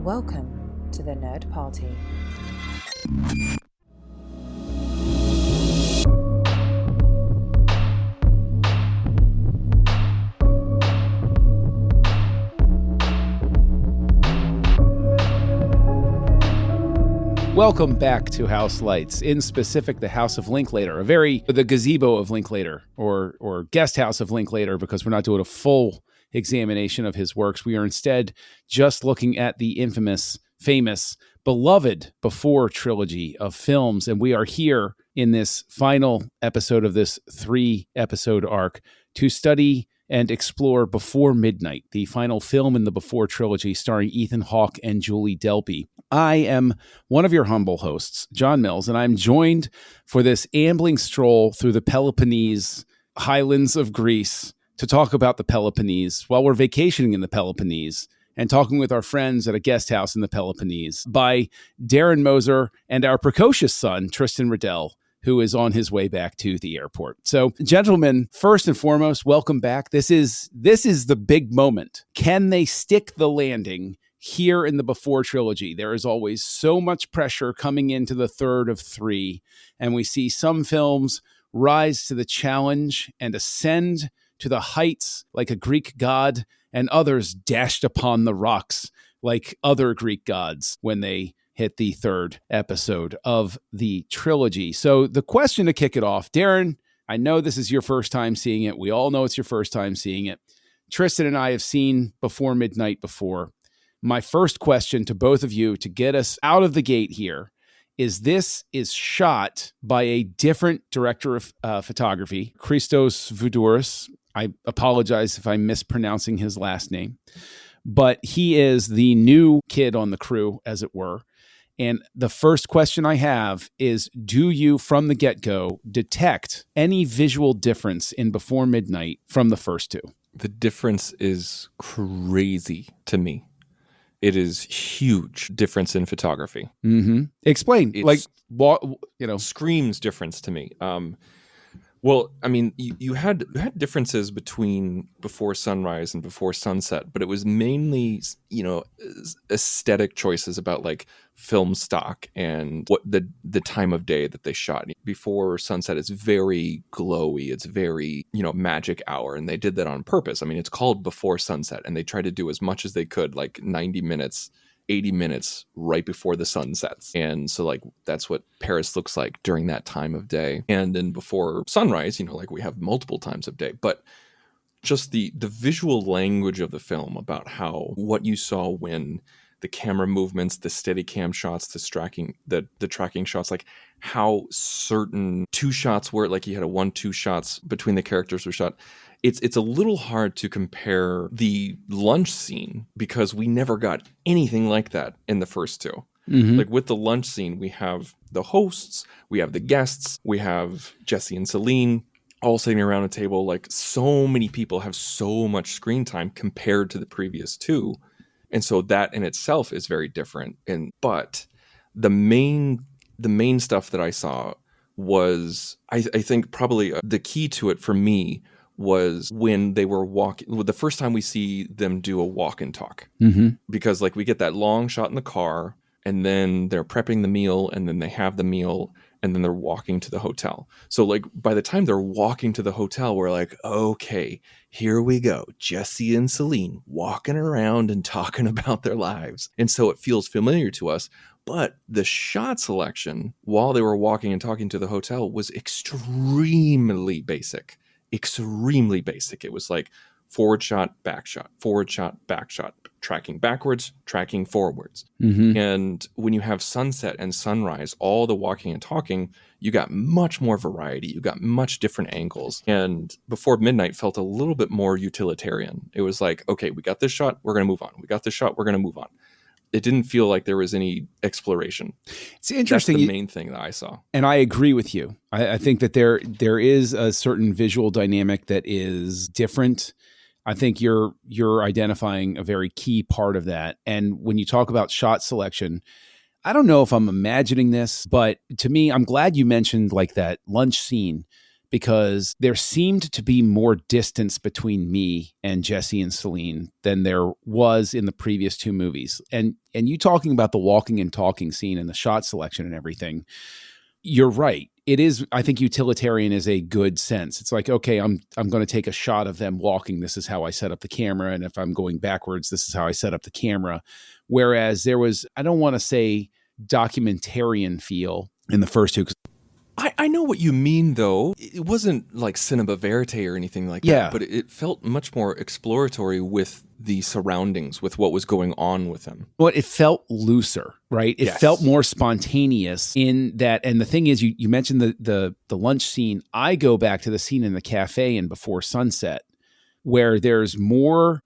Welcome to the Nerd Party. Welcome back to Houselights, in specific the House of Linklater, the gazebo of Linklater, or guest house of Linklater, because we're not doing a full examination of his works. We are instead just looking at the infamous, famous, beloved Before trilogy of films, and we are here in this final episode of this 3-episode arc to study and explore Before Midnight, the final film in the Before trilogy starring Ethan Hawke and Julie Delpy. I am one of your humble hosts, John Mills, and I'm joined for this ambling stroll through the Peloponnese highlands of Greece to talk about the Peloponnese while we're vacationing in the Peloponnese and talking with our friends at a guest house in the Peloponnese by Darren Moser and our precocious son, Tristan Riddell, who is on his way back to the airport. So, gentlemen, first and foremost, welcome back. This is the big moment. Can they stick the landing here in the Before trilogy? There is always so much pressure coming into the third of 3, and we see some films rise to the challenge and ascend to the heights like a Greek god, and others dashed upon the rocks like other Greek gods when they hit the 3rd episode of the trilogy. So the question to kick it off, Darren, I know this is your first time seeing it. We all know it's your first time seeing it. Tristan and I have seen Before Midnight before. My first question to both of you to get us out of the gate here is, this is shot by a different director of photography, Christos Voudouris. I apologize if I'm mispronouncing his last name, but he is the new kid on the crew, as it were. And the first question I have is, do you, from the get-go, detect any visual difference in Before Midnight from the first two? The difference is crazy to me. It is huge difference in photography. Mm-hmm. Explain. Screams difference to me. Well, I mean, you had differences between Before Sunrise and Before Sunset, but it was mainly, aesthetic choices about like film stock and what the time of day that they shot. Before Sunset is very glowy. It's very, magic hour. And they did that on purpose. I mean, it's called Before Sunset, and they tried to do as much as they could, like 90 minutes, 80 minutes right before the sun sets. And so like that's what Paris looks like during that time of day. And then Before Sunrise, we have multiple times of day, but just the visual language of the film about what you saw when the camera movements, the steady cam shots, the tracking shots, like how certain 2 shots were, like you had 1-2 shots between the characters were shot. It's a little hard to compare the lunch scene because we never got anything like that in the first 2. Mm-hmm. Like with the lunch scene, we have the hosts, we have the guests, we have Jesse and Celine all sitting around a table. Like so many people have so much screen time compared to the previous 2. And so that in itself is very different. But the main stuff that I saw was, I think probably the key to it for me was when they were walking. The first time we see them do a walk and talk, mm-hmm. because like we get that long shot in the car, and then they're prepping the meal, and then they have the meal, and then they're walking to the hotel. So like by the time they're walking to the hotel, we're like, okay, here we go. Jesse and Celine walking around and talking about their lives. And so it feels familiar to us. But the shot selection while they were walking and talking to the hotel was extremely basic. Extremely basic. It was like forward shot, back shot, tracking backwards, tracking forwards. Mm-hmm. And when you have sunset and sunrise, all the walking and talking, you got much more variety. You got much different angles. And Before Midnight felt a little bit more utilitarian. It was like, okay, we got this shot, we're going to move on. We got this shot, we're going to move on. It didn't feel like there was any exploration. It's interesting. That's the main thing that I saw. And I agree with you. I think that there is a certain visual dynamic that is different. I think you're identifying a very key part of that. And when you talk about shot selection, I don't know if I'm imagining this, but to me, I'm glad you mentioned like that lunch scene, because there seemed to be more distance between me and Jesse and Celine than there was in the previous two movies. And you talking about the walking and talking scene and the shot selection and everything, you're right. It is, I think utilitarian is a good sense. It's like, okay, I'm going to take a shot of them walking. This is how I set up the camera. And if I'm going backwards, this is how I set up the camera. Whereas there was, I don't want to say documentarian feel in the first two. I know what you mean, though. It wasn't like cinema verite or anything like Yeah. that, but it felt much more exploratory with the surroundings, with what was going on with them. But it felt looser, right? It Yes. felt more spontaneous in that. And the thing is, you mentioned the lunch scene. I go back to the scene in the cafe and Before Sunset, where there's more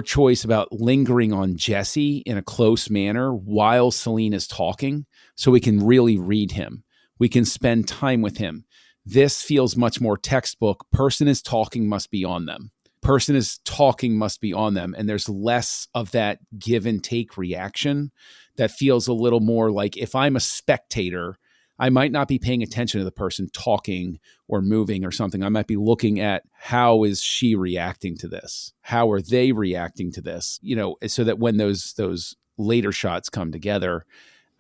choice about lingering on Jesse in a close manner while Celine is talking, so we can really read him. We can spend time with him. This feels much more textbook. Person is talking, must be on them. Person is talking, must be on them. And there's less of that give and take reaction that feels a little more like, if I'm a spectator, I might not be paying attention to the person talking or moving or something. I might be looking at, how is she reacting to this? How are they reacting to this? You know, so that when those later shots come together,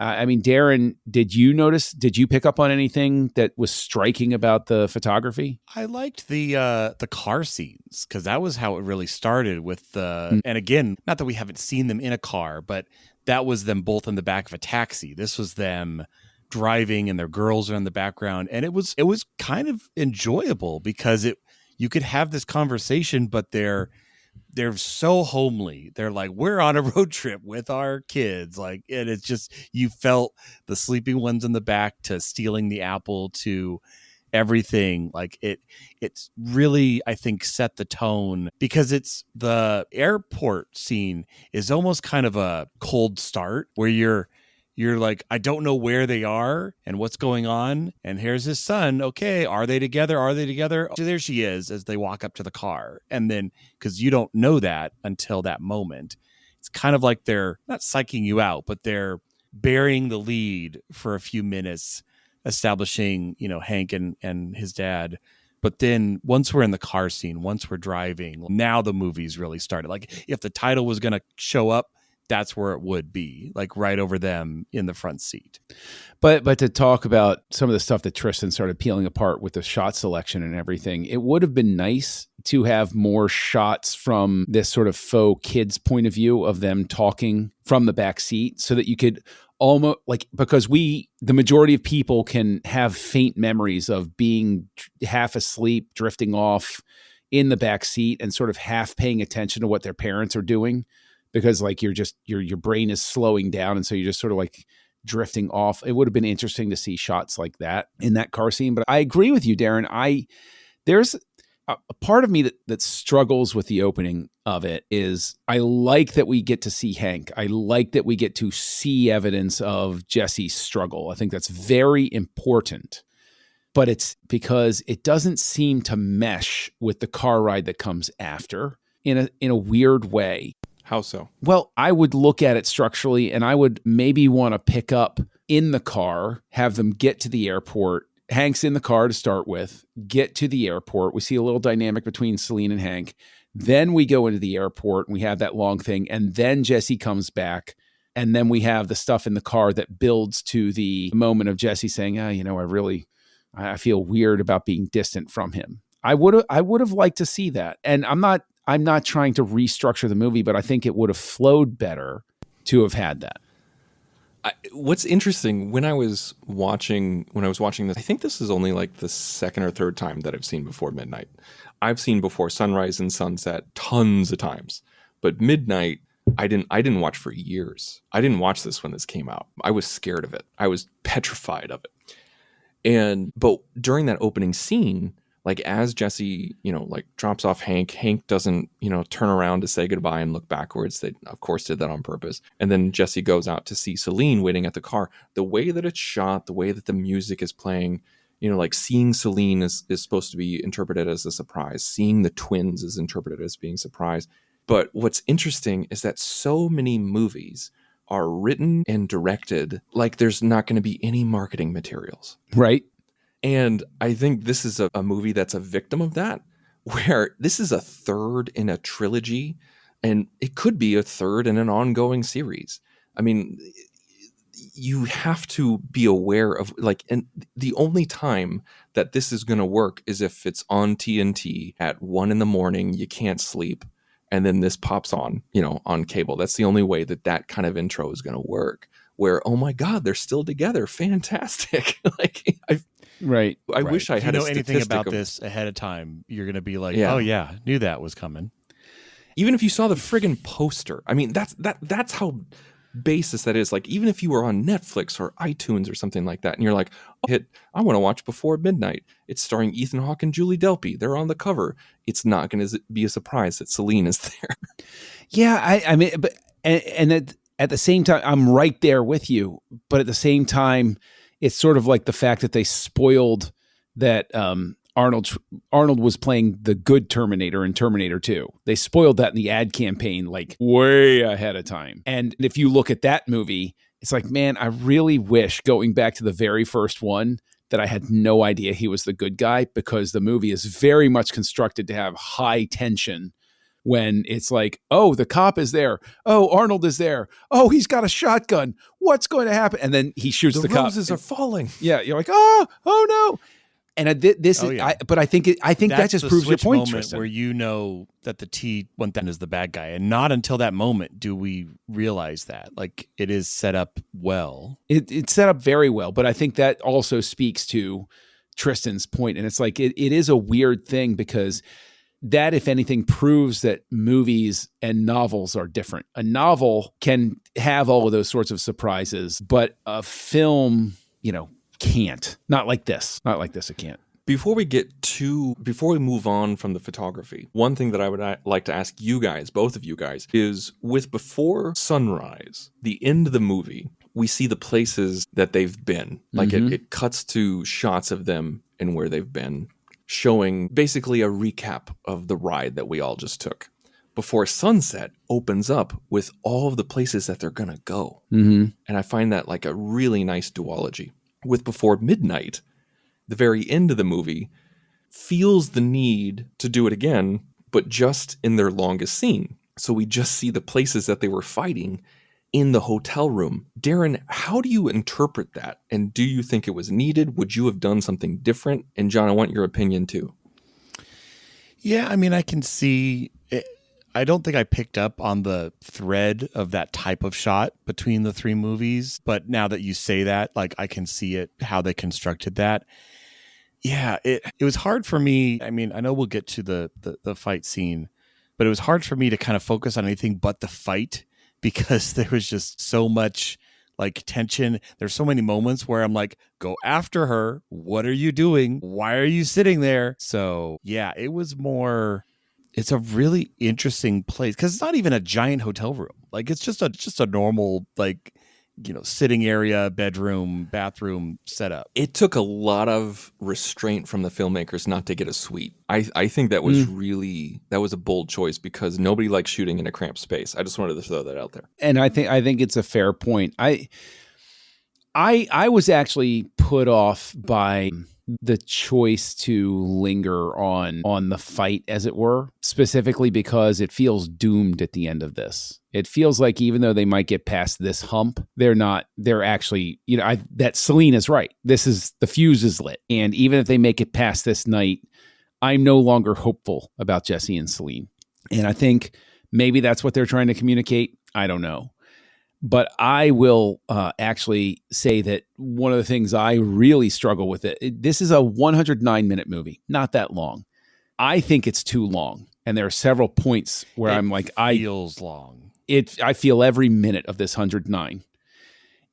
I mean, Darren, did you pick up on anything that was striking about the photography? I liked the car scenes, because that was how it really started with the, and again, not that we haven't seen them in a car, but that was them both in the back of a taxi. This was them driving and their girls are in the background. And it was kind of enjoyable because you could have this conversation, but they're so homely. They're like, we're on a road trip with our kids. Like, and it's just, you felt the sleeping ones in the back to stealing the apple to everything. Like it's really, I think, set the tone, because it's the airport scene is almost kind of a cold start where you're like, I don't know where they are and what's going on. And here's his son. Okay, are they together? Are they together? So there she is as they walk up to the car. And then, because you don't know that until that moment, it's kind of like they're not psyching you out, but they're burying the lead for a few minutes, establishing, Hank and his dad. But then once we're in the car scene, once we're driving, now the movie's really started. Like, if the title was going to show up, that's where it would be, like right over them in the front seat. But to talk about some of the stuff that Tristan started peeling apart with the shot selection and everything, it would have been nice to have more shots from this sort of faux kids point of view of them talking from the back seat, so that you could almost, like, because the majority of people can have faint memories of being half asleep, drifting off in the back seat and sort of half paying attention to what their parents are doing. Because like your brain is slowing down, and so you're just sort of like drifting off. It would have been interesting to see shots like that in that car scene. But I agree with you, Darren. There's a part of me that struggles with the opening of it. Is I like that we get to see Hank. I like that we get to see evidence of Jesse's struggle. I think that's very important. But it's because it doesn't seem to mesh with the car ride that comes after in a weird way. How so? Well, I would look at it structurally, and I would maybe want to pick up in the car, have them get to the airport. Hank's in the car to start with, get to the airport. We see a little dynamic between Celine and Hank. Then we go into the airport and we have that long thing. And then Jesse comes back. And then we have the stuff in the car that builds to the moment of Jesse saying, I feel weird about being distant from him. I would have liked to see that. And I'm not trying to restructure the movie, but I think it would have flowed better to have had that. What's interesting, when I was watching this, I think this is only like the second or third time that I've seen Before Midnight. I've seen Before Sunrise and Sunset tons of times, but Midnight, I didn't watch for years. I didn't watch this when this came out. I was scared of it. I was petrified of it. But during that opening scene, like as Jesse, like drops off Hank doesn't, turn around to say goodbye and look backwards. They, of course, did that on purpose. And then Jesse goes out to see Celine waiting at the car. The way that it's shot, the way that the music is playing, like seeing Celine is supposed to be interpreted as a surprise. Seeing the twins is interpreted as being surprise. But what's interesting is that so many movies are written and directed like there's not going to be any marketing materials. Right. And I think this is a movie that's a victim of that, where this is a third in a trilogy, and it could be a third in an ongoing series. I mean, you have to be aware of, like, and the only time that this is going to work is if it's on TNT at 1 a.m, you can't sleep, and then this pops on, on cable. That's the only way that kind of intro is going to work, where, oh my God, they're still together. Fantastic. Like, I wish I had know anything about this ahead of time. You're going to be like, oh yeah, knew that was coming. Even if you saw the friggin' poster, I mean, that's how basis that is. Like, even if you were on Netflix or iTunes or something like that, and you're like, I want to watch Before Midnight. It's starring Ethan Hawke and Julie Delpy. They're on the cover. It's not going to be a surprise that Celine is there. Yeah, I mean, but and at the same time, I'm right there with you. But at the same time, it's sort of like the fact that they spoiled that Arnold was playing the good Terminator in Terminator 2. They spoiled that in the ad campaign, like, way ahead of time. And if you look at that movie, it's like, man, I really wish, going back to the very first one, that I had no idea he was the good guy, because the movie is very much constructed to have high tension when it's like, oh, the cop is there. Oh, Arnold is there. Oh, he's got a shotgun. What's going to happen? And then he shoots the cop. The roses are falling. Yeah, you're like, oh no. And this is, but I think that just proves your point, Tristan. Where you know that the T-1000 is the bad guy, and not until that moment do we realize that. Like, it is set up well. It's set up very well, but I think that also speaks to Tristan's point. And it's like, it is a weird thing, because that, if anything, proves that movies and novels are different. A novel can have all of those sorts of surprises, but a film, can't. Not like this, it can't. Before we move on from the photography, one thing that I would like to ask you guys, both of you guys, is with Before Sunrise, the end of the movie, we see the places that they've been. Like, it cuts to shots of them and where they've been, showing basically a recap of the ride that we all just took. Before Sunset opens up with all of the places that they're going to go. Mm-hmm. And I find that like a really nice duology. With Before Midnight, the very end of the movie feels the need to do it again, but just in their longest scene. So we just see the places that they were fighting in the hotel room. Darren, how do you interpret that? And do you think it was needed? Would you have done something different? And John, I want your opinion too. Yeah, I mean, I can see it. I don't think I picked up on the thread of that type of shot between the three movies, but now that you say that, like, I can see it, how they constructed that. Yeah, it was hard for me. I mean, I know we'll get to the fight scene, but it was hard for me to kind of focus on anything but the fight, because there was just so much like tension. There's so many moments where I'm like, go after her. What are you doing? Why are you sitting there? So yeah, it was more, it's a really interesting place, because it's not even a giant hotel room. Like, it's just a normal, like, sitting area, bedroom, bathroom setup. It took a lot of restraint from the filmmakers not to get a suite. I think that was that was a bold choice, because nobody likes shooting in a cramped space. I just wanted to throw that out there. And I think it's a fair point. I was actually put off by the choice to linger on the fight, as it were, specifically because it feels doomed at the end of this. It feels like, even though they might get past this hump, they're actually, that Celine is right. The fuse is lit. And even if they make it past this night, I'm no longer hopeful about Jesse and Celine. And I think maybe that's what they're trying to communicate. I don't know. But I will actually say that one of the things I really struggle with this is a 109-minute movie, not that long. I think it's too long. And there are several points where I'm like, feels long. I feel every minute of this 109.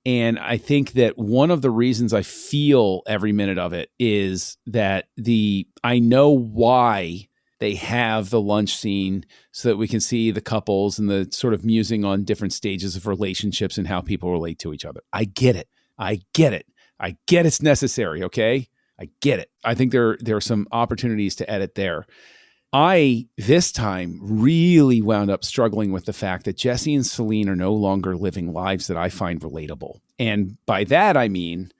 And I think that one of the reasons I feel every minute of it is that I know why they have the lunch scene, so that we can see the couples and the sort of musing on different stages of relationships and how people relate to each other. I get it. I get it's necessary, okay? I get it. I think there are some opportunities to edit there. I, this time, really wound up struggling with the fact that Jesse and Celine are no longer living lives that I find relatable. And by that, I mean,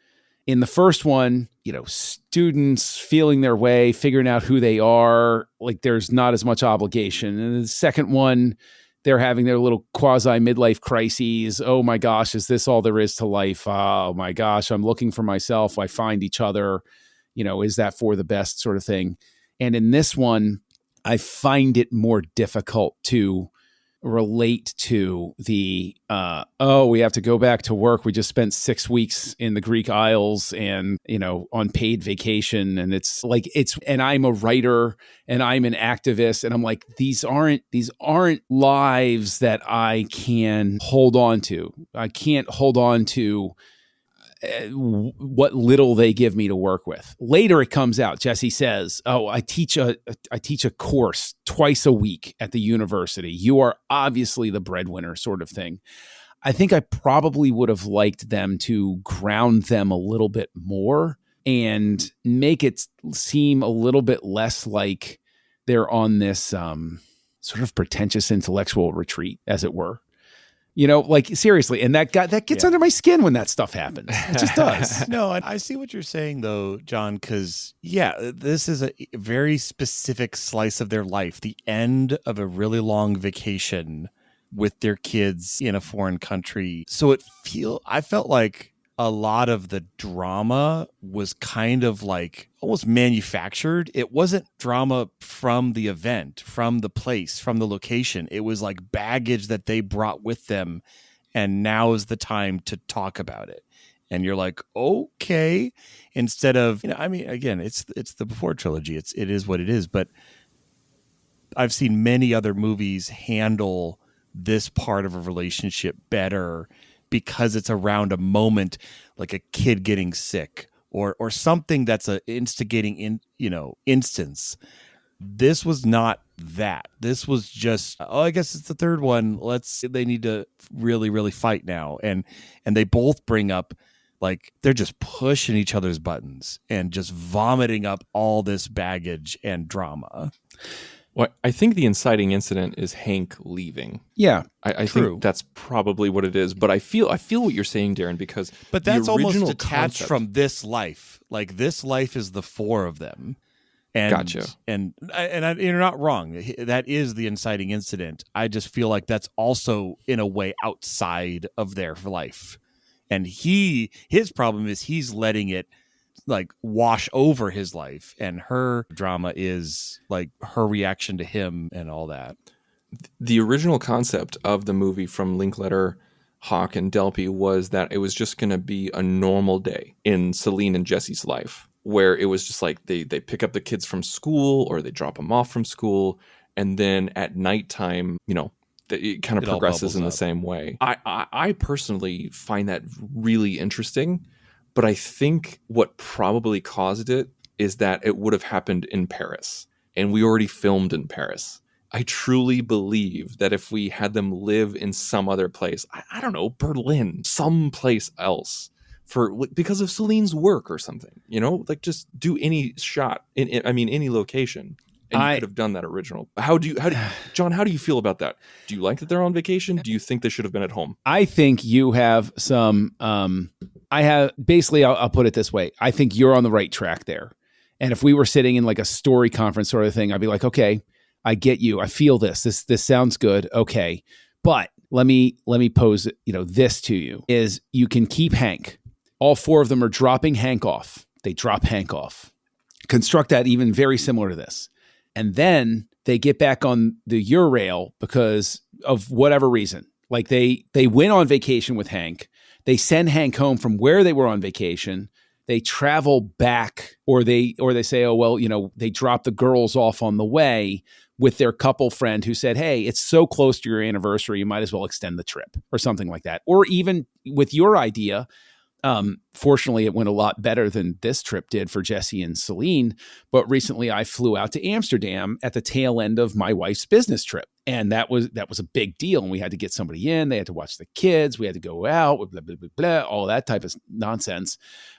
In the first one, students feeling their way, figuring out who they are, like there's not as much obligation. And the second one, they're having their little quasi midlife crises. Oh my gosh, is this all there is to life? Oh my gosh, I'm looking for myself. I find each other. Is that for the best sort of thing? And in this one, I find it more difficult to relate to the, we have to go back to work. We just spent 6 weeks in the Greek Isles and, on paid vacation. And and I'm a writer and I'm an activist. And I'm like, these aren't lives that I can hold on to. I can't hold on to what little they give me to work with. Later it comes out, Jesse says, I teach a course twice a week at the university. You are obviously the breadwinner, sort of thing. I think I probably would have liked them to ground them a little bit more and make it seem a little bit less like they're on this sort of pretentious intellectual retreat, as it were. Seriously. And that gets under my skin when that stuff happens. It just does. No, I see what you're saying though, John, because this is a very specific slice of their life. The end of a really long vacation with their kids in a foreign country. So I felt like a lot of the drama was kind of like almost manufactured. It wasn't drama from the event, from the place, from the location. It was like baggage that they brought with them. And now is the time to talk about it. And you're like, okay, instead of, again, it's the Before trilogy. It is what it is. But I've seen many other movies handle this part of a relationship better because it's around a moment like a kid getting sick or something that's a instigating instance. This was not that. This was just, I guess it's the third one. They need to really, really fight now. And they both bring up like they're just pushing each other's buttons and just vomiting up all this baggage and drama. Well, I think the inciting incident is Hank leaving. Yeah, I think that's probably what it is. But I feel what you're saying, Darren, because but that's almost detached from this life. Like this life is the four of them. And, gotcha. And you're not wrong. That is the inciting incident. I just feel like that's also in a way outside of their life. And his problem is he's letting it like wash over his life, and her drama is like her reaction to him and all that. The original concept of the movie from Linklater, Hawk, and Delpy was that it was just going to be a normal day in Celine and Jesse's life, where it was just like they pick up the kids from school or they drop them off from school, and then at nighttime, it kind of progresses in the same way. I personally find that really interesting. But I think what probably caused it is that it would have happened in Paris, and we already filmed in Paris. I truly believe that if we had them live in some other place, I don't know, Berlin, someplace else, because of Celine's work or something, like just do any shot in any location. And you could have done that original. John, how do you feel about that? Do you like that they're on vacation? Do you think they should have been at home? I think you have some, I'll put it this way. I think you're on the right track there. And if we were sitting in like a story conference sort of thing, I'd be like, okay, I get you. I feel this sounds good. Okay. But let me pose, this to you is you can keep Hank. All four of them are dropping Hank off. They drop Hank off. Construct that even very similar to this. And then they get back on the Eurail because of whatever reason. Like they went on vacation with Hank. They send Hank home from where they were on vacation. They travel back, or they say, oh, well, they drop the girls off on the way with their couple friend who said, hey, it's so close to your anniversary, you might as well extend the trip or something like that. Or even with your idea, fortunately, it went a lot better than this trip did for Jesse and Celine. But recently I flew out to Amsterdam at the tail end of my wife's business trip. And that was a big deal. And we had to get somebody in. They had to watch the kids. We had to go out, blah, blah, blah, blah, all that type of nonsense.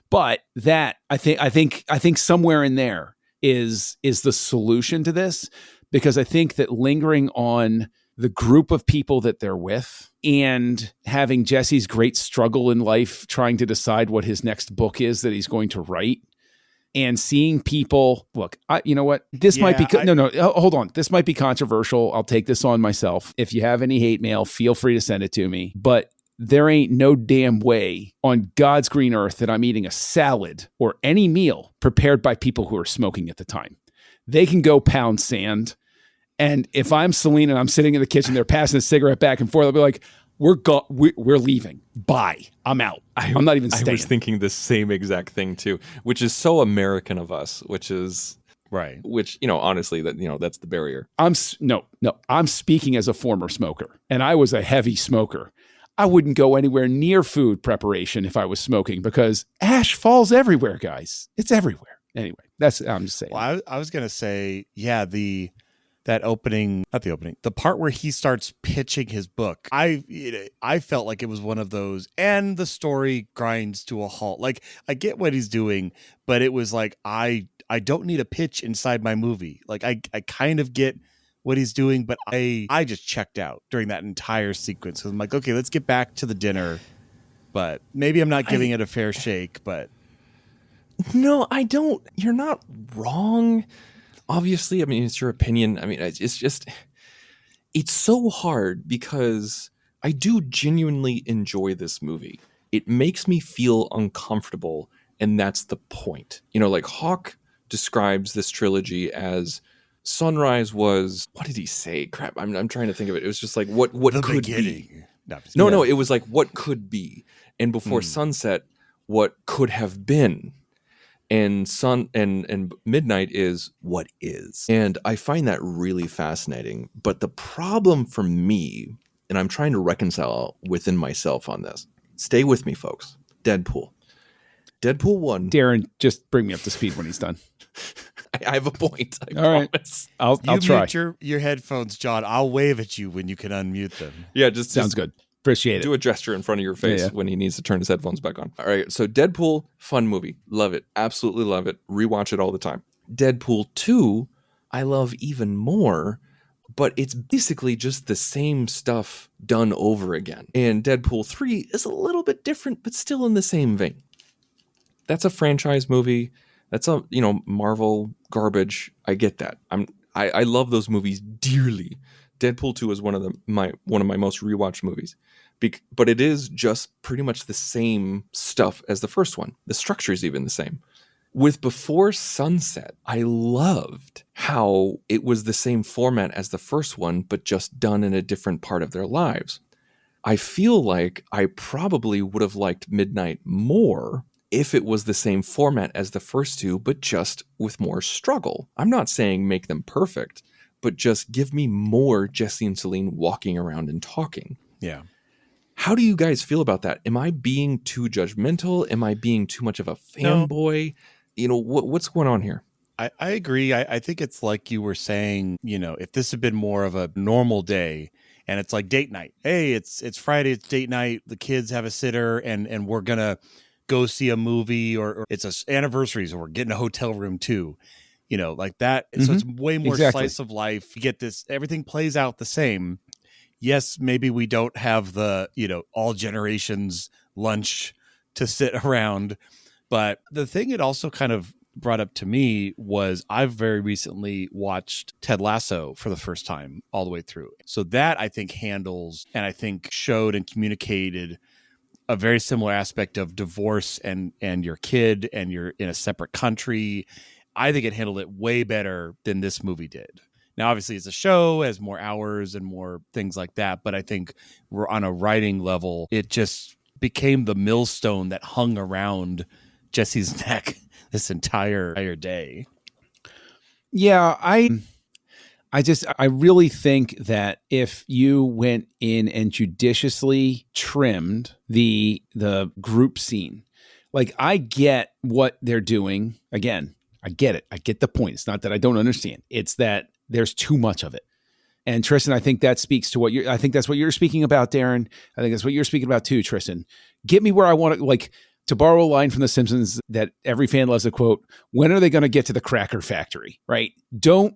But that I think somewhere in there is the solution to this, because I think that lingering on the group of people that they're with, and having Jesse's great struggle in life trying to decide what his next book is that he's going to write, and seeing people, look, you know what? This might be, hold on. This might be controversial. I'll take this on myself. If you have any hate mail, feel free to send it to me. But there ain't no damn way on God's green earth that I'm eating a salad or any meal prepared by people who are smoking at the time. They can go pound sand. And if I'm Celine and I'm sitting in the kitchen, they're passing a cigarette back and forth, I'll be like, we're leaving. Bye. I'm out. I'm not even staying. I was thinking the same exact thing too, which is so American of us, which is right. Which, honestly, that's the barrier. I'm speaking as a former smoker, and I was a heavy smoker. I wouldn't go anywhere near food preparation if I was smoking because ash falls everywhere, guys. It's everywhere. Anyway, I'm just saying. Well, I was going to say, yeah, the part where he starts pitching his book, I felt like it was one of those, and the story grinds to a halt. Like, I get what he's doing, but it was like, I don't need a pitch inside my movie. Like, I kind of get what he's doing, but I just checked out during that entire sequence. So I'm like, okay, let's get back to the dinner, but maybe I'm not giving it a fair shake, but. No, I don't. You're not wrong. Obviously, I mean, it's your opinion. I mean, it's so hard because I do genuinely enjoy this movie. It makes me feel uncomfortable, and that's the point. Like Hawk describes this trilogy as Sunrise was, what did he say? Crap, I'm trying to think of it. It was just like what the could beginning. be. No, it was like what could be, and before Sunset, what could have been. And and Midnight is what is. And I find that really fascinating. But the problem for me, and I'm trying to reconcile within myself on this. Stay with me, folks. Deadpool 1. Darren, just bring me up to speed when he's done. I have a point. I promise. Right. I'll try. Mute your headphones, John. I'll wave at you when you can unmute them. Yeah, sounds good. Appreciate it. Do a gesture in front of your face when he needs to turn his headphones back on. All right, so Deadpool, fun movie. Love it. Absolutely love it. Rewatch it all the time. Deadpool 2, I love even more, but it's basically just the same stuff done over again. And Deadpool 3 is a little bit different, but still in the same vein. That's a franchise movie. That's a, Marvel garbage. I get that. I love those movies dearly. Deadpool 2 is one of my most rewatched movies. But it is just pretty much the same stuff as the first one. The structure is even the same. With Before Sunset, I loved how it was the same format as the first one, but just done in a different part of their lives. I feel like I probably would have liked Midnight more if it was the same format as the first two, but just with more struggle. I'm not saying make them perfect, but just give me more Jesse and Celine walking around and talking. Yeah. How do you guys feel about that? Am I being too judgmental? Am I being too much of a fanboy? What's going on here? I agree. I think it's like you were saying, if this had been more of a normal day and it's like date night. Hey, it's Friday, it's date night. The kids have a sitter and we're going to go see a movie or it's a anniversary, so we're getting a hotel room too. Like that. Mm-hmm. So it's way more slice of life. You get this, everything plays out the same. Yes, maybe we don't have the, all generations lunch to sit around. But the thing it also kind of brought up to me was I've very recently watched Ted Lasso for the first time all the way through. So that I think handles and I think showed and communicated a very similar aspect of divorce and your kid and you're in a separate country. I think it handled it way better than this movie did. Now, obviously, it's a show, has more hours and more things like that. But I think we're on a writing level. It just became the millstone that hung around Jesse's neck this entire day. Yeah, I really think that if you went in and judiciously trimmed the group scene, like I get what they're doing. Again, I get it. I get the point. It's not that I don't understand. It's that there's too much of it. And Tristan, I think that speaks to I think that's what you're speaking about, Darren. I think that's what you're speaking about too, Tristan. Get me where I want to, like, To borrow a line from The Simpsons that every fan loves to quote, when are they going to get to the cracker factory, right? Don't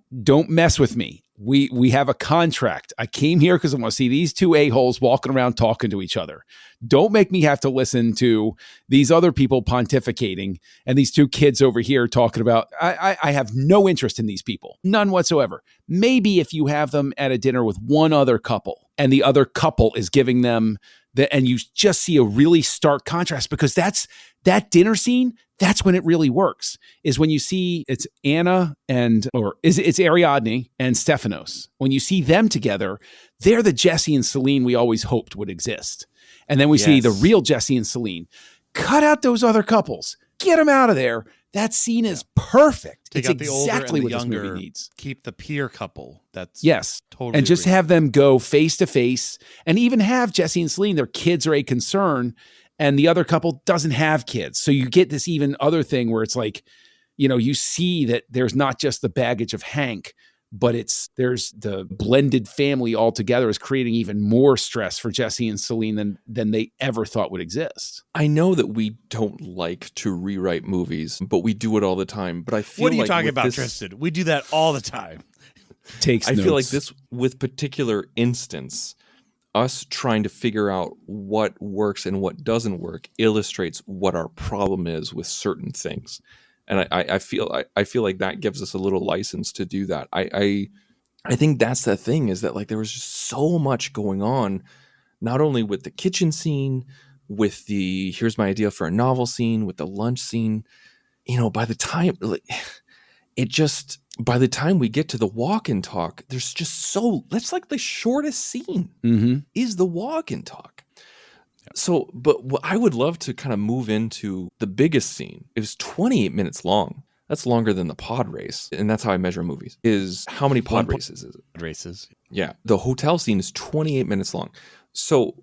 mess with me. We have a contract. I came here because I want to see these two a-holes walking around talking to each other. Don't make me have to listen to these other people pontificating and these two kids over here talking about, I have no interest in these people. None whatsoever. Maybe if you have them at a dinner with one other couple and the other couple is giving them and you just see a really stark contrast, because that dinner scene, that's when it really works, is when you see it's Anna it's Ariadne and Stephanos. When you see them together, they're the Jesse and Celine we always hoped would exist. And then we see the real Jesse and Celine. Cut out those other couples. Get them out of there. That scene is perfect. Take it's out the exactly older and what the this younger, movie needs. Keep the peer couple. That's totally. And just have them go face to face, and even have Jesse and Celine, their kids are a concern, and the other couple doesn't have kids. So you get this even other thing where it's like, you see that there's not just the baggage of Hank, but there's the blended family all together is creating even more stress for Jesse and Celine than they ever thought would exist. I know that we don't like to rewrite movies, but we do it all the time. But I feel what are you like talking about, Tristan? We do that all the time. I feel like this, with particular instance, us trying to figure out what works and what doesn't work illustrates what our problem is with certain things. And I feel like that gives us a little license to do that. I think that's the thing, is that like there was just so much going on, not only with the kitchen scene, with the here's my idea for a novel scene, with the lunch scene. By the time by the time we get to the walk and talk, there's just that's like the shortest scene is the walk and talk. So, but what I would love to kind of move into the biggest scene. It was 28 minutes long. That's longer than the pod race. And that's how I measure movies, is how many pod races is it? Races. Yeah. The hotel scene is 28 minutes long. So,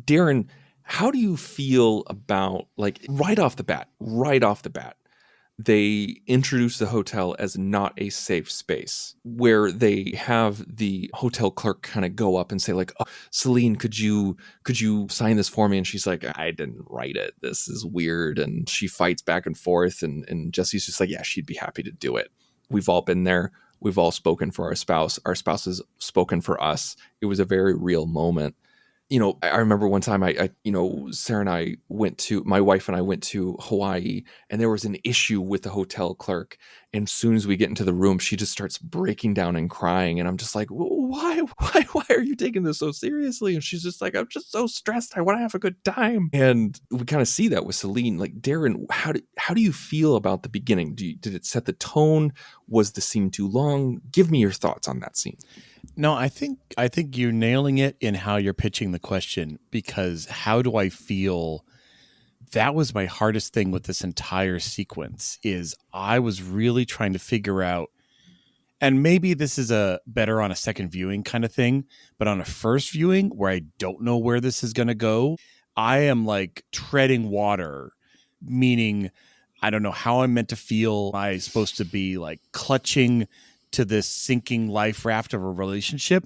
Darren, how do you feel about, like, right off the bat, they introduce the hotel as not a safe space, where they have the hotel clerk kind of go up and say, like, oh, Celine, could you sign this for me? And she's like, I didn't write it. This is weird. And she fights back and forth. And Jesse's just like, yeah, she'd be happy to do it. We've all been there. We've all spoken for our spouse. Our spouse has spoken for us. It was a very real moment. I remember one time Sarah and my wife and I went to Hawaii, and there was an issue with the hotel clerk. And as soon as we get into the room, she just starts breaking down and crying. And I'm just like, why are you taking this so seriously? And she's just like, I'm just so stressed. I want to have a good time. And we kind of see that with Celine. Like, Darren, how do you feel about the beginning? Did it set the tone? Was the scene too long? Give me your thoughts on that scene. No, I think you're nailing it in how you're pitching the question, because how do I feel? That was my hardest thing with this entire sequence, is I was really trying to figure out, and maybe this is a better on a second viewing kind of thing, but on a first viewing where I don't know where this is going to go, I am like treading water, meaning I don't know how I'm meant to feel. Am I supposed to be like clutching to this sinking life raft of a relationship?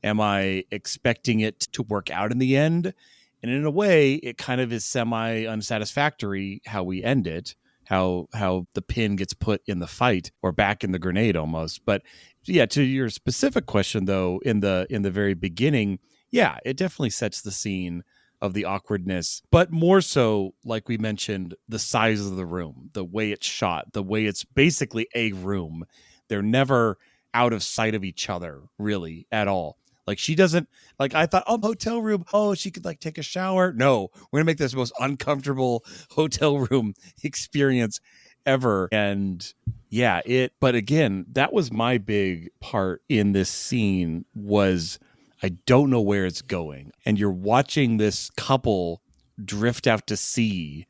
Am I expecting it to work out in the end? And in a way, it kind of is semi-unsatisfactory how we end it, how the pin gets put in the fight, or back in the grenade almost. But yeah, to your specific question though, in the very beginning, yeah, it definitely sets the scene of the awkwardness, but more so, like we mentioned, the size of the room, the way it's shot, the way it's basically a room. They're never out of sight of each other, really, at all. Like, she doesn't, like, I thought, hotel room, she could, like, take a shower. No, we're going to make this the most uncomfortable hotel room experience ever. And yeah, but again, that was my big part in this scene, was I don't know where it's going. And you're watching this couple drift out to sea,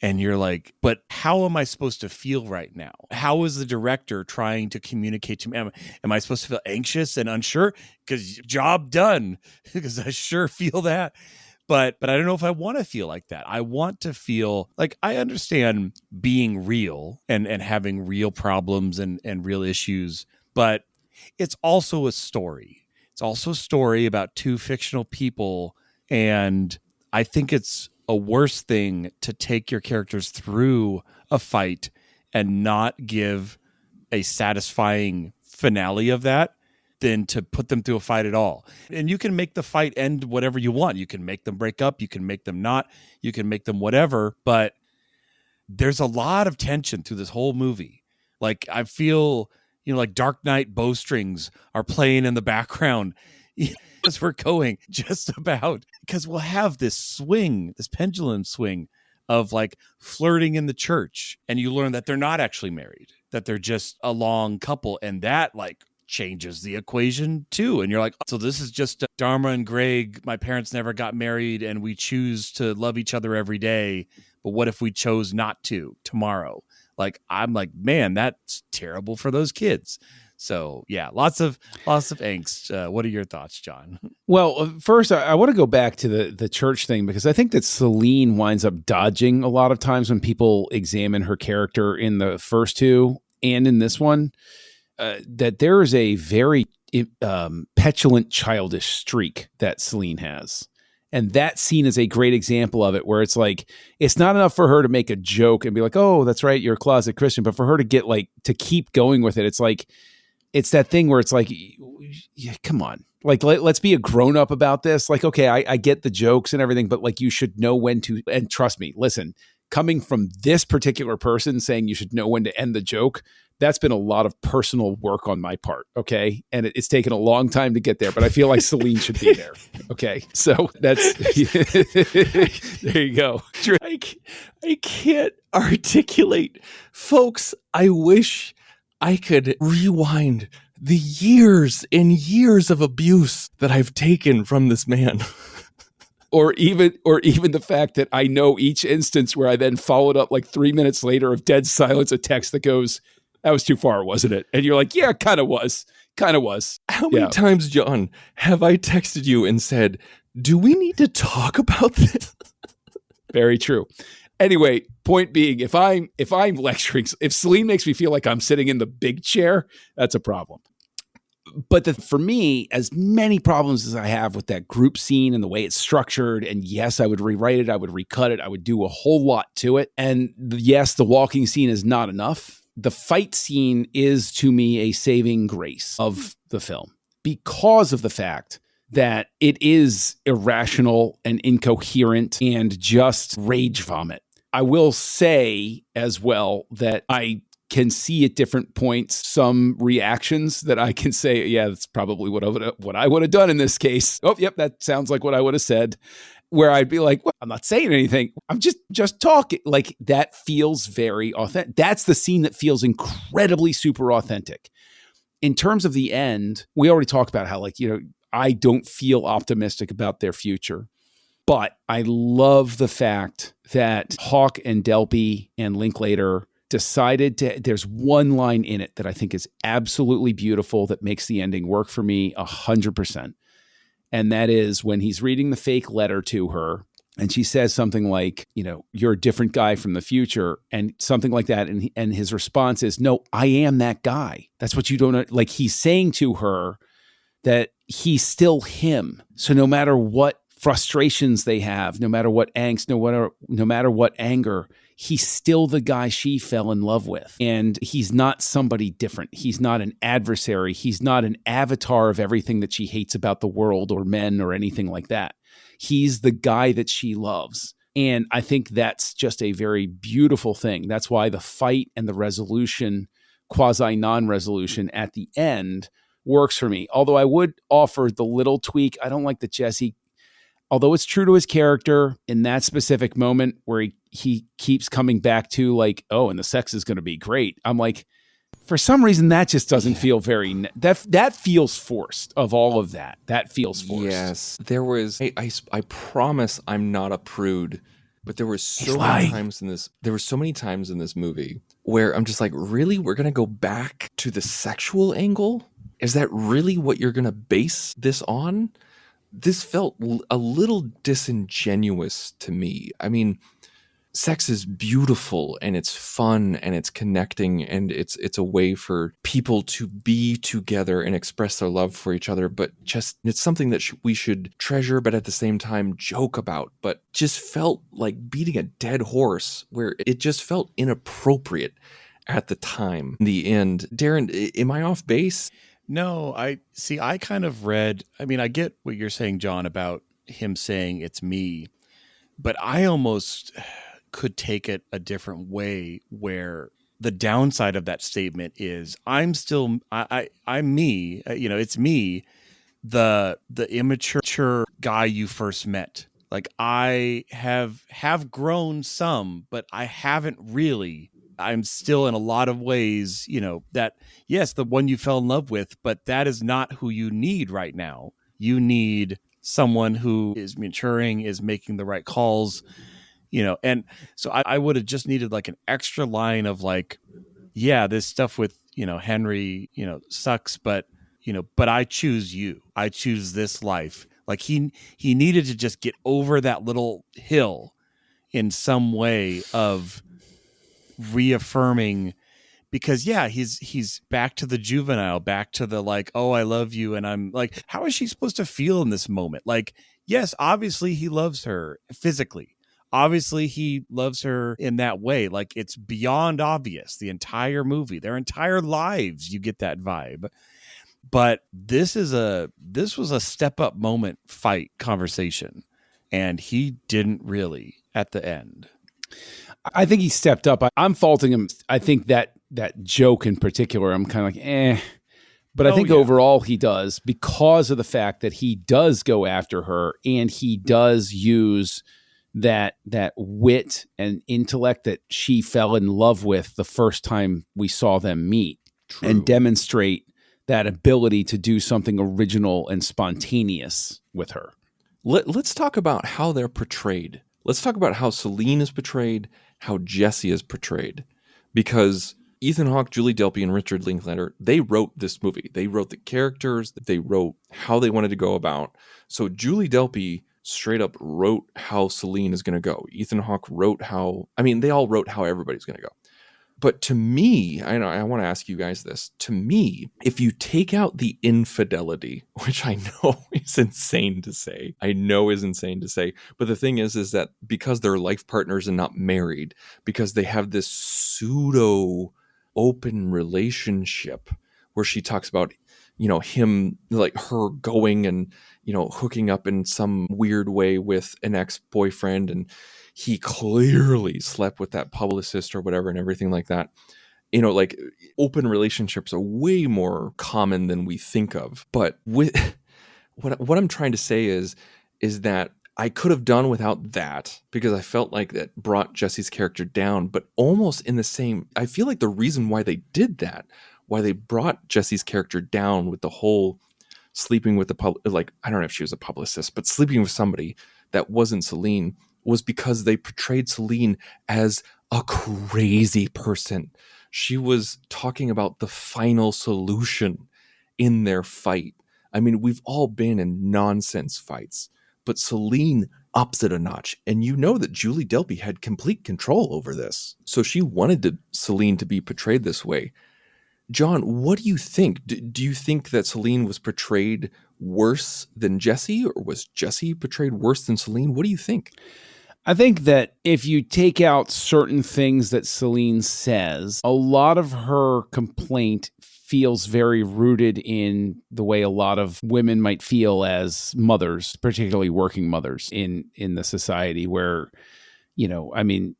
and you're like, but how am I supposed to feel right now? How is the director trying to communicate to me? Am I supposed to feel anxious and unsure? Because job done, because I sure feel that. But I don't know if I want to feel like that. I want to feel like I understand being real and having real problems and real issues, but it's also a story. It's also a story about two fictional people, and I think it's a worse thing to take your characters through a fight and not give a satisfying finale of that than to put them through a fight at all. And you can make the fight end whatever you want. You can make them break up. You can make them not. You can make them whatever. But there's a lot of tension through this whole movie. Like, I feel, like Dark Knight bowstrings are playing in the background as we're going, just about, because we'll have this swing, this pendulum swing of like flirting in the church, and you learn that they're not actually married, that they're just a long couple, and that like changes the equation too. And you're like, so this is just Dharma and Greg, my parents never got married and we choose to love each other every day, but what if we chose not to tomorrow? Like, I'm like, man, that's terrible for those kids. So yeah, lots of angst. What are your thoughts, John? Well, first, I want to go back to the church thing, because I think that Celine winds up dodging a lot of times when people examine her character in the first two and in this one, that there is a very petulant, childish streak that Celine has. And that scene is a great example of it, where it's like, it's not enough for her to make a joke and be like, oh, that's right, you're a closet Christian. But for her to get like, to keep going with it, it's like, it's that thing where it's like, yeah, come on, like, let's be a grown up about this. Like, okay, I get the jokes and everything, but like, you should know when to, and trust me, listen, coming from this particular person saying you should know when to end the joke, that's been a lot of personal work on my part. Okay. And it's taken a long time to get there, but I feel like Celine should be there. Okay. So that's, there you go. I can't articulate. Folks, I wish I could rewind the years and years of abuse that I've taken from this man. Or even the fact that I know each instance where I then followed up like 3 minutes later of dead silence, a text that goes, that was too far, wasn't it? And you're like, yeah, kind of was. How many times, John, have I texted you and said, do we need to talk about this? Very true. Anyway, point being, if I'm lecturing, if Celine makes me feel like I'm sitting in the big chair, that's a problem. But for me, as many problems as I have with that group scene and the way it's structured, and yes, I would rewrite it, I would recut it, I would do a whole lot to it. And yes, the walking scene is not enough. The fight scene is, to me, a saving grace of the film because of the fact that it is irrational and incoherent and just rage vomit. I will say as well that I can see at different points some reactions that I can say, yeah, that's probably what I would have done in this case. Oh, yep, that sounds like what I would have said. Where I'd be like, well, I'm not saying anything. I'm just talking. Like, that feels very authentic. That's the scene that feels incredibly super authentic. In terms of the end, we already talked about how, like, I don't feel optimistic about their future. But I love the fact that Hawk and Delpy and Linklater decided there's one line in it that I think is absolutely beautiful that makes the ending work for me 100%. And that is when he's reading the fake letter to her and she says something like, you're a different guy from the future, and something like that. And his response is, no, I am that guy. That's what you don't know. Like, he's saying to her that he's still him. So no matter what frustrations they have, no matter what angst, no matter what anger, he's still the guy she fell in love with. And he's not somebody different. He's not an adversary. He's not an avatar of everything that she hates about the world or men or anything like that. He's the guy that she loves. And I think that's just a very beautiful thing. That's why the fight and the resolution, quasi non-resolution at the end, works for me. Although I would offer the little tweak. I don't like that Jesse, although it's true to his character in that specific moment where he keeps coming back to like, oh, and the sex is going to be great. I'm like, for some reason, that just doesn't feel very, that feels forced of all of that. That feels forced. Yes. There was, I promise I'm not a prude, but there were so many times in this movie where I'm just like, really? We're going to go back to the sexual angle? Is that really what you're going to base this on? This felt a little disingenuous to me. I mean, sex is beautiful and it's fun and it's connecting and it's a way for people to be together and express their love for each other, but just it's something that we should treasure, but at the same time joke about, but just felt like beating a dead horse where it just felt inappropriate at the time. In the end, Darren, am I off base? No, I kind of read, I mean, I get what you're saying, John, about him saying it's me, but I almost could take it a different way, where the downside of that statement is I'm me, it's me, the immature guy you first met. Like, I have grown some, but I haven't really. I'm still in a lot of ways, that, yes, the one you fell in love with, but that is not who you need right now. You need someone who is maturing, is making the right calls, and so I would have just needed like an extra line of like, yeah, this stuff with, Henry, sucks, but I choose you. I choose this life. Like, he needed to just get over that little hill in some way of reaffirming, because he's back to the juvenile, back to the like, oh, I love you. And I'm like, how is she supposed to feel in this moment? Like, yes, obviously he loves her physically. Obviously he loves her in that way. Like, it's beyond obvious. The entire movie, their entire lives, you get that vibe. But this was a step up moment, fight, conversation. And he didn't really at the end. I think he stepped up. I'm faulting him. I think that joke in particular, I'm kind of like, But I think overall he does, because of the fact that he does go after her and he does use that wit and intellect that she fell in love with the first time we saw them meet. True. And demonstrate that ability to do something original and spontaneous with her. Let's talk about how they're portrayed. Let's talk about how Celine is portrayed, how Jesse is portrayed. Because Ethan Hawke, Julie Delpy, and Richard Linklater, they wrote this movie. They wrote the characters. They wrote how they wanted to go about. So Julie Delpy straight up wrote how Celine is going to go. Ethan Hawke wrote they all wrote how everybody's going to go. But to me, I want to ask you guys this. To me, if you take out the infidelity, which I know is insane to say, but the thing is that because they're life partners and not married, because they have this pseudo open relationship where she talks about, him, like her going and, hooking up in some weird way with an ex-boyfriend, and he clearly slept with that publicist or whatever and everything like that. Like, open relationships are way more common than we think of. But with what I'm trying to say is that I could have done without that, because I felt like that brought Jesse's character down, but almost in the same, I feel like the reason why they did that, why they brought Jesse's character down with the whole sleeping with I don't know if she was a publicist, but sleeping with somebody that wasn't Celine, was because they portrayed Celine as a crazy person. She was talking about the final solution in their fight. I mean, we've all been in nonsense fights, but Celine ups it a notch. And you know that Julie Delpy had complete control over this. So she wanted Celine to be portrayed this way. John, what do you think? Do you think that Celine was portrayed worse than Jesse, or was Jesse portrayed worse than Celine? What do you think? I think that if you take out certain things that Celine says, a lot of her complaint feels very rooted in the way a lot of women might feel as mothers, particularly working mothers in the society where,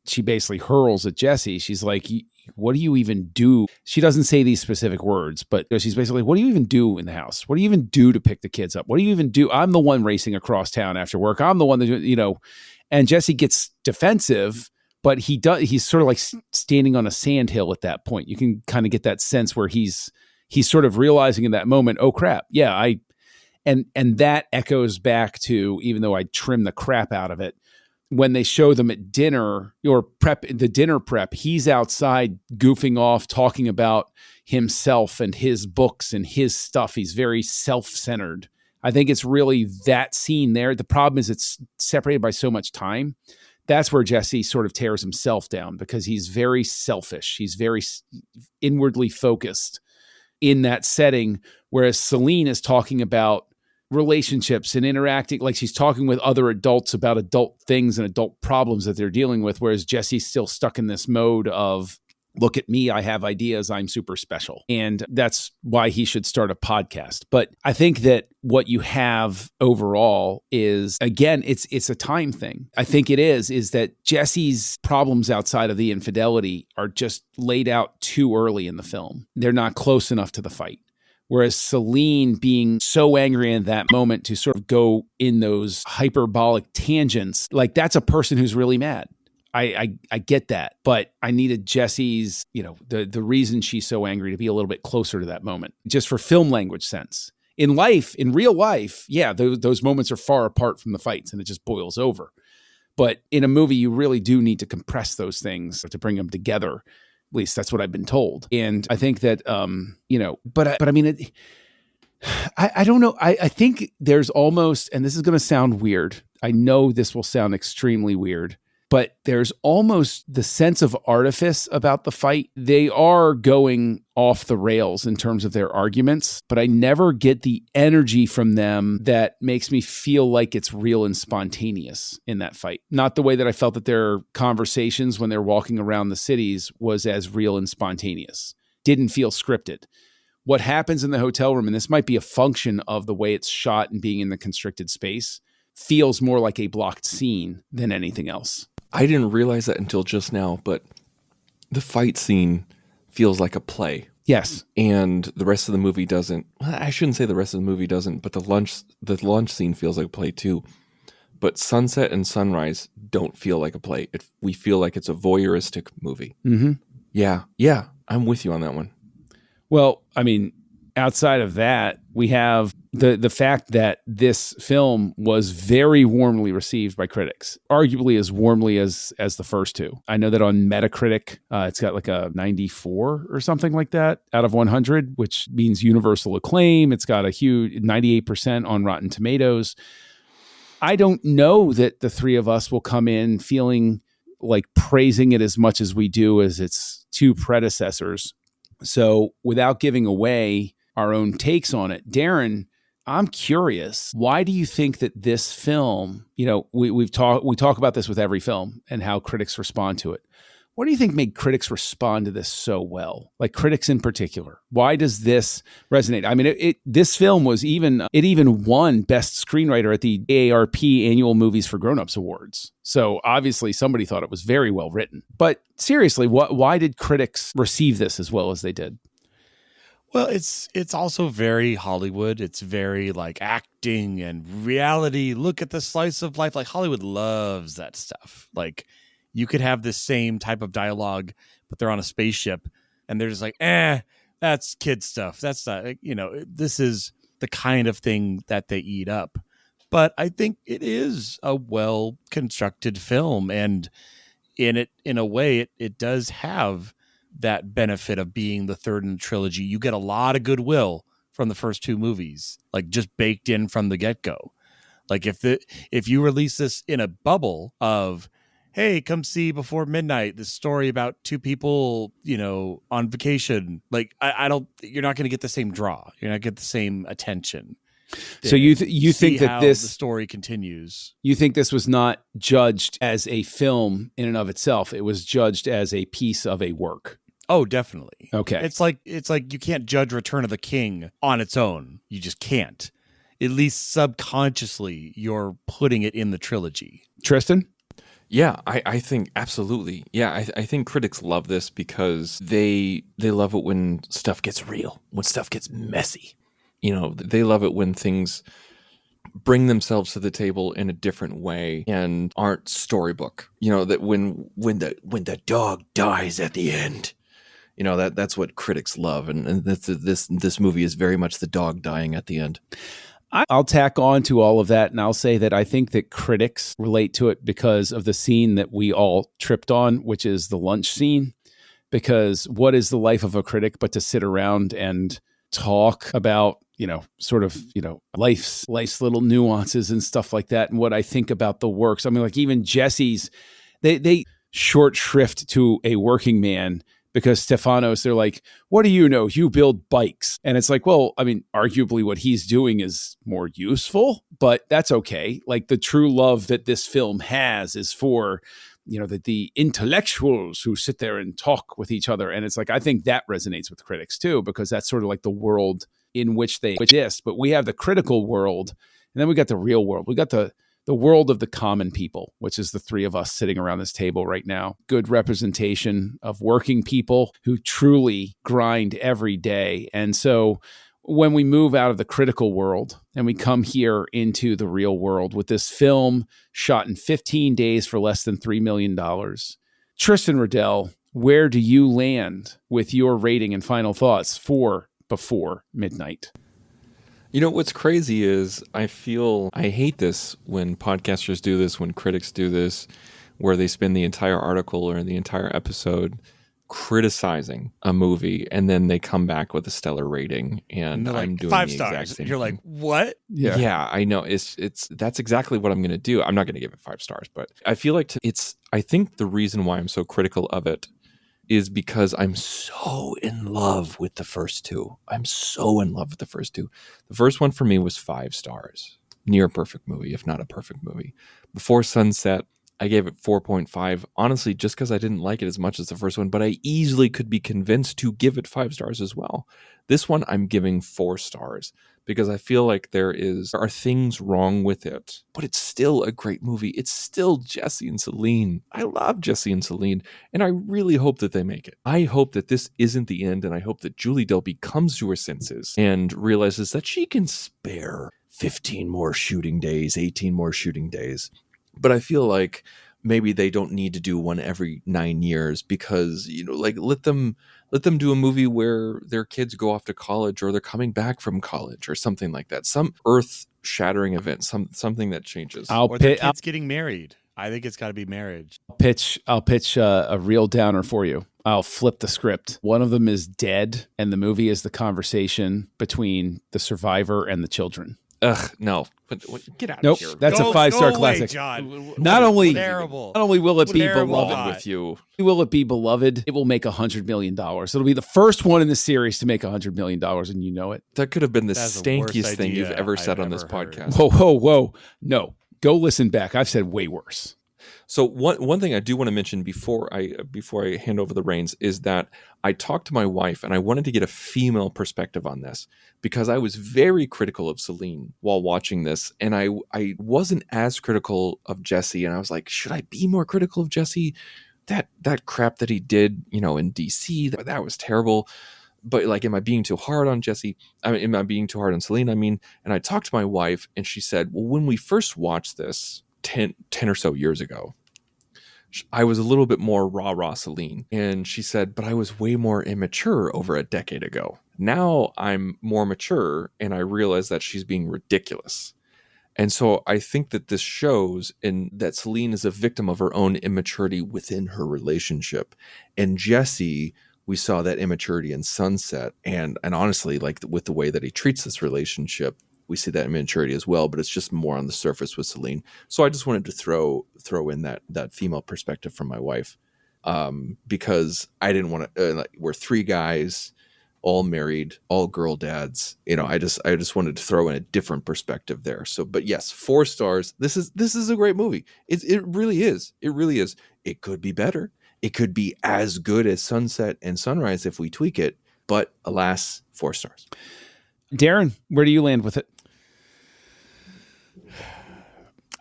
she basically hurls at Jesse. She's like, what do you even do? She doesn't say these specific words, but she's basically, what do you even do in the house? What do you even do to pick the kids up? What do you even do? I'm the one racing across town after work. I'm the one that, and Jesse gets defensive, but he's sort of like standing on a sandhill at that point. You can kind of get that sense where he's sort of realizing in that moment, oh crap. Yeah. And that echoes back to, even though I trim the crap out of it, when they show them at dinner or the dinner prep, he's outside goofing off, talking about himself and his books and his stuff. He's very self-centered. I think it's really that scene there. The problem is it's separated by so much time That's where Jesse sort of tears himself down because he's very selfish. He's very inwardly focused in that setting, whereas Celine is talking about relationships and interacting, like she's talking with other adults about adult things and adult problems that they're dealing with, whereas Jesse's still stuck in this mode of, look at me, I have ideas, I'm super special. And that's why he should start a podcast. But I think that what you have overall is, again, it's a time thing. I think it is that Jesse's problems outside of the infidelity are just laid out too early in the film. They're not close enough to the fight. Whereas Celine being so angry in that moment to sort of go in those hyperbolic tangents, like that's a person who's really mad. I get that, but I needed Jesse's, the reason she's so angry to be a little bit closer to that moment, just for film language sense. In real life, yeah, those moments are far apart from the fights and it just boils over. But in a movie, you really do need to compress those things to bring them together. At least that's what I've been told. And I think that, but I mean, I don't know. I think there's almost, and this is going to sound weird. I know this will sound extremely weird, but there's almost the sense of artifice about the fight. They are going off the rails in terms of their arguments, but I never get the energy from them that makes me feel like it's real and spontaneous in that fight. Not the way that I felt that their conversations when they're walking around the cities was as real and spontaneous. Didn't feel scripted. What happens in the hotel room, and this might be a function of the way it's shot and being in the constricted space, feels more like a blocked scene than anything else. I didn't realize that until just now, but the fight scene feels like a play. Yes. And the rest of the movie doesn't. Well, I shouldn't say the rest of the movie doesn't, but the lunch scene feels like a play too. But sunset and sunrise don't feel like a play. We feel like it's a voyeuristic movie. Mm-hmm. Yeah, I'm with you on that one. Well, I mean, outside of that, we have the fact that this film was very warmly received by critics, arguably as warmly as the first two. I know that on Metacritic, it's got like a 94 or something like that out of 100, which means universal acclaim. It's got a huge 98% on Rotten Tomatoes. I don't know that the three of us will come in feeling like praising it as much as we do as its two predecessors. So without giving away our own takes on it, Darren, I'm curious, why do you think that this film, we talk about this with every film and how critics respond to it. What do you think made critics respond to this so well? Like critics in particular. Why does this resonate? I mean, this film even won Best Screenwriter at the AARP Annual Movies for Grown-Ups Awards. So obviously somebody thought it was very well written. But seriously, why did critics receive this as well as they did? Well, it's also very Hollywood. It's very like acting and reality. Look at the slice of life. Like Hollywood loves that stuff. Like you could have this same type of dialogue, but they're on a spaceship and they're just like, that's kid stuff. That's not, this is the kind of thing that they eat up. But I think it is a well-constructed film. And in a way, it does have that benefit of being the third in the trilogy. You get a lot of goodwill from the first two movies, like just baked in from the get-go. Like if you release this in a bubble of, hey, come see Before Midnight, this story about two people, on vacation, like you're not going to get the same draw. You're not going to get the same attention. So you think that the story continues. You think this was not judged as a film in and of itself. It was judged as a piece of a work. Oh, definitely. Okay. It's like you can't judge Return of the King on its own. You just can't. At least subconsciously, you're putting it in the trilogy. Tristan? Yeah, I think absolutely. Yeah, I think critics love this because they love it when stuff gets real, when stuff gets messy. They love it when things bring themselves to the table in a different way and aren't storybook. That when the dog dies at the end, that's what critics love, and this movie is very much the dog dying at the end. I'll tack on to all of that, and I'll say that I think that critics relate to it because of the scene that we all tripped on, which is the lunch scene. Because what is the life of a critic but to sit around and talk about, sort of, life's little nuances and stuff like that. And what I think about the works. I mean, like even Jesse's, they short shrift to a working man because Stefanos, they're like, what do you know? You build bikes. And it's like, well, I mean, arguably what he's doing is more useful, but that's okay. Like the true love that this film has is for, the intellectuals who sit there and talk with each other. And it's like, I think that resonates with critics too, because that's sort of like the world in which they exist. But we have the critical world, and then we got the real world. We got the world of the common people, which is the three of us sitting around this table right now. Good representation of working people who truly grind every day. And so when we move out of the critical world and we come here into the real world with this film shot in 15 days for less than $3 million, Tristan Riddell, where do you land with your rating and final thoughts for Before Midnight? What's crazy is I hate this when podcasters do this, when critics do this, where they spend the entire article or the entire episode criticizing a movie and then they come back with a stellar rating and I'm like, doing 5 the stars. exact same You're thing. like, what? Yeah, I know. That's exactly what I'm going to do. I'm not going to give it 5 stars, but I feel like I think the reason why I'm so critical of it is because I'm so in love with the first two. I'm so in love with the first two. The first one for me was 5 stars. Near perfect movie, if not a perfect movie. Before Sunset, I gave it 4.5. Honestly, just because I didn't like it as much as the first one, but I easily could be convinced to give it 5 stars as well. This one I'm giving 4 stars because I feel like there are things wrong with it, but it's still a great movie. It's still Jesse and Celine. I love Jesse and Celine, and I really hope that they make it. I hope that this isn't the end, and I hope that Julie Delpy comes to her senses and realizes that she can spare 15 more shooting days, 18 more shooting days. But I feel like maybe they don't need to do one every 9 years because, let them do a movie where their kids go off to college or they're coming back from college or something like that. Some earth-shattering event, something that changes. Or the kids getting married. I think it's got to be marriage. I'll pitch a real downer for you. I'll flip the script. One of them is dead, and the movie is the conversation between the survivor and the children. Ugh, no. Get out Nope, of here. that's a 5-star classic. John. Not only will it be Terrible beloved thought. With you. will it be beloved, it will make $100 million. It'll be the first one in the series to make $100 million, and you know it. That could have been the That's the worst stankiest thing you've idea ever I've said on ever this heard. podcast. Whoa. No, go listen back. I've said way worse. So one thing I do want to mention before I hand over the reins is that I talked to my wife and I wanted to get a female perspective on this because I was very critical of Celine while watching this, and I wasn't as critical of Jesse, and I was like, should I be more critical of Jesse? That crap that he did, in DC, that was terrible. But like, am I being too hard on Jesse? Am I being too hard on Celine? And I talked to my wife and she said, well, when we first watched this 10 or so years ago, I was a little bit more rah Celine. And she said, but I was way more immature over a decade ago. Now I'm more mature and I realize that she's being ridiculous. And so I think that this shows in that Celine is a victim of her own immaturity within her relationship. And Jesse, we saw that immaturity in Sunset. And honestly, like with the way that he treats this relationship, we see that immaturity as well, but it's just more on the surface with Celine. So I just wanted to throw in that female perspective from my wife, because I didn't want to. We're 3 guys, all married, all girl dads. I just wanted to throw in a different perspective there. So, but yes, 4 stars. This is a great movie. It really is. It really is. It could be better. It could be as good as Sunset and Sunrise if we tweak it. But alas, 4 stars. Darren, where do you land with it?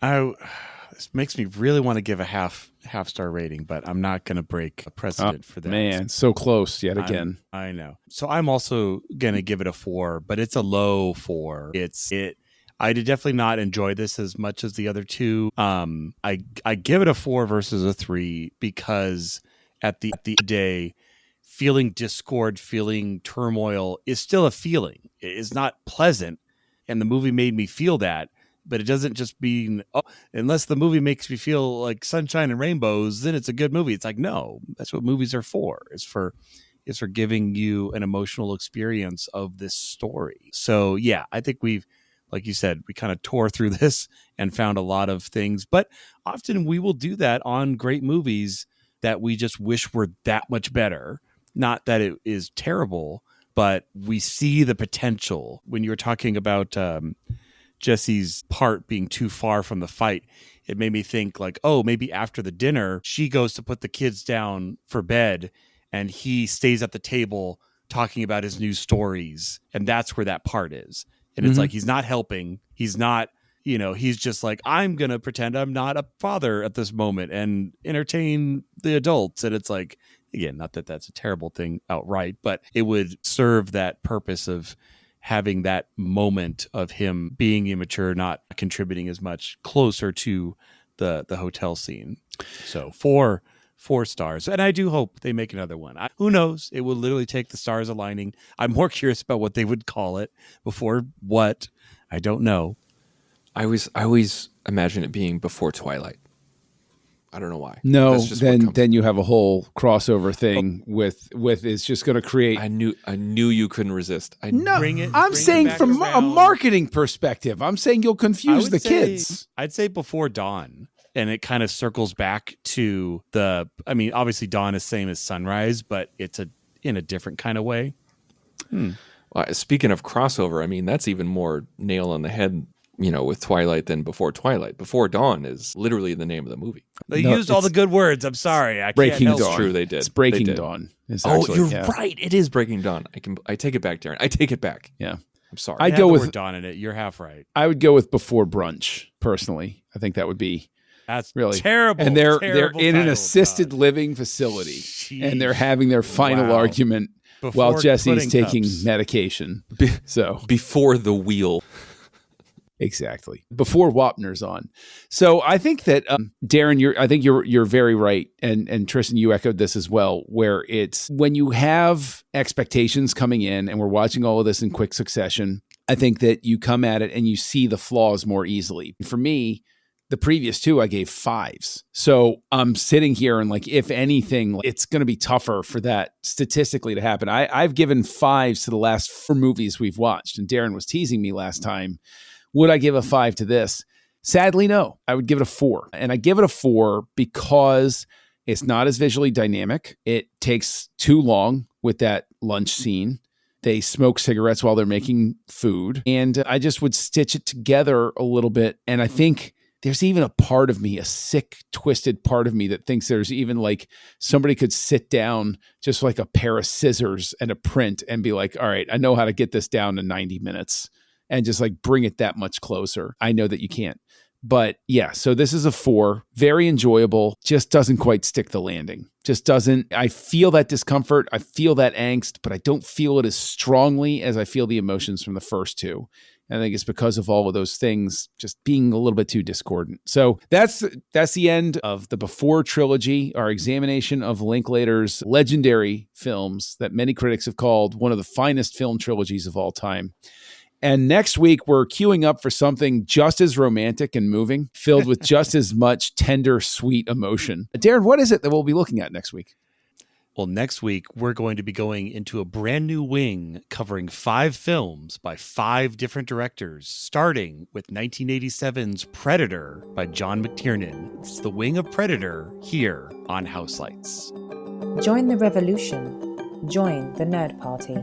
This makes me really want to give a half star rating, but I'm not going to break a precedent for that. Man, so close yet again. I know. So I'm also going to give it a 4, but it's a low 4. I did definitely not enjoy this as much as the other 2. I give it a 4 versus a 3 because at the day, feeling discord, feeling turmoil is still a feeling. It is not pleasant, and the movie made me feel that. But it doesn't just mean, unless the movie makes me feel like sunshine and rainbows, then it's a good movie. It's like, no, that's what movies are for. It's for is for giving you an emotional experience of this story. So yeah, I think we've, like you said, we kind of tore through this and found a lot of things, but often we will do that on great movies that we just wish were that much better. Not that it is terrible, but we see the potential. When you were talking about Jesse's part being too far from the fight, it made me think like, oh, maybe after the dinner, she goes to put the kids down for bed and he stays at the table talking about his new stories. And that's where that part is. And it's like, he's not helping. He's not, he's just like, I'm going to pretend I'm not a father at this moment and entertain the adults. And it's like, again, not that that's a terrible thing outright, but it would serve that purpose of having that moment of him being immature, not contributing as much, closer to the hotel scene. So 4 stars. And I do hope they make another one. Who knows? It will literally take the stars aligning. I'm more curious about what they would call it before what. I don't know. I always imagine it being before Twilight. I don't know why. No, then you have a whole crossover thing with it's just going to create. I knew you couldn't resist. I'm saying from a marketing perspective, I'm saying you'll confuse the kids. I'd say before Dawn, and it kind of circles back to obviously Dawn is same as Sunrise, but it's in a different kind of way. Well, speaking of crossover, I mean that's even more nail on the head. With Twilight than Before Twilight. Before Dawn is literally the name of the movie. They used all the good words. I'm sorry. I Breaking can't Dawn. It's true, they did. It's Breaking Dawn. You're right. It is Breaking Dawn. I take it back, Darren. I take it back. Yeah. I'm sorry. I'd go with Dawn in it. You're half right. I would go with Before Brunch, personally. I think that would be really terrible. And they're in an assisted living facility. Jeez. And they're having their final argument while Jesse's taking medication. Before the wheel. Exactly. Before Wapner's on. So I think that Darren, you're very right. And Tristan, you echoed this as well, where it's when you have expectations coming in and we're watching all of this in quick succession, I think that you come at it and you see the flaws more easily. For me, the previous 2, I gave 5s. So I'm sitting here and like, if anything, it's going to be tougher for that statistically to happen. I've given 5s to the last 4 movies we've watched. And Darren was teasing me last time. Would I give a 5 to this? Sadly, no. I would give it a 4. And I give it a 4 because it's not as visually dynamic. It takes too long with that lunch scene. They smoke cigarettes while they're making food. And I just would stitch it together a little bit. And I think there's even a part of me, a sick, twisted part of me that thinks there's even like somebody could sit down just like a pair of scissors and a print and be like, all right, I know how to get this down to 90 minutes. And just like bring it that much closer. I know that you can't. But yeah, so this is a 4. Very enjoyable. Just doesn't quite stick the landing. Just doesn't. I feel that discomfort. I feel that angst, but I don't feel it as strongly as I feel the emotions from the first 2. And I think it's because of all of those things just being a little bit too discordant. So that's the end of the Before trilogy, our examination of Linklater's legendary films that many critics have called one of the finest film trilogies of all time. And next week, we're queuing up for something just as romantic and moving, filled with just as much tender, sweet emotion. Darren, what is it that we'll be looking at next week? Well, next week, we're going to be going into a brand new wing covering 5 films by 5 different directors, starting with 1987's Predator by John McTiernan. It's the wing of Predator here on Houselights. Join the revolution. Join the Nerd Party.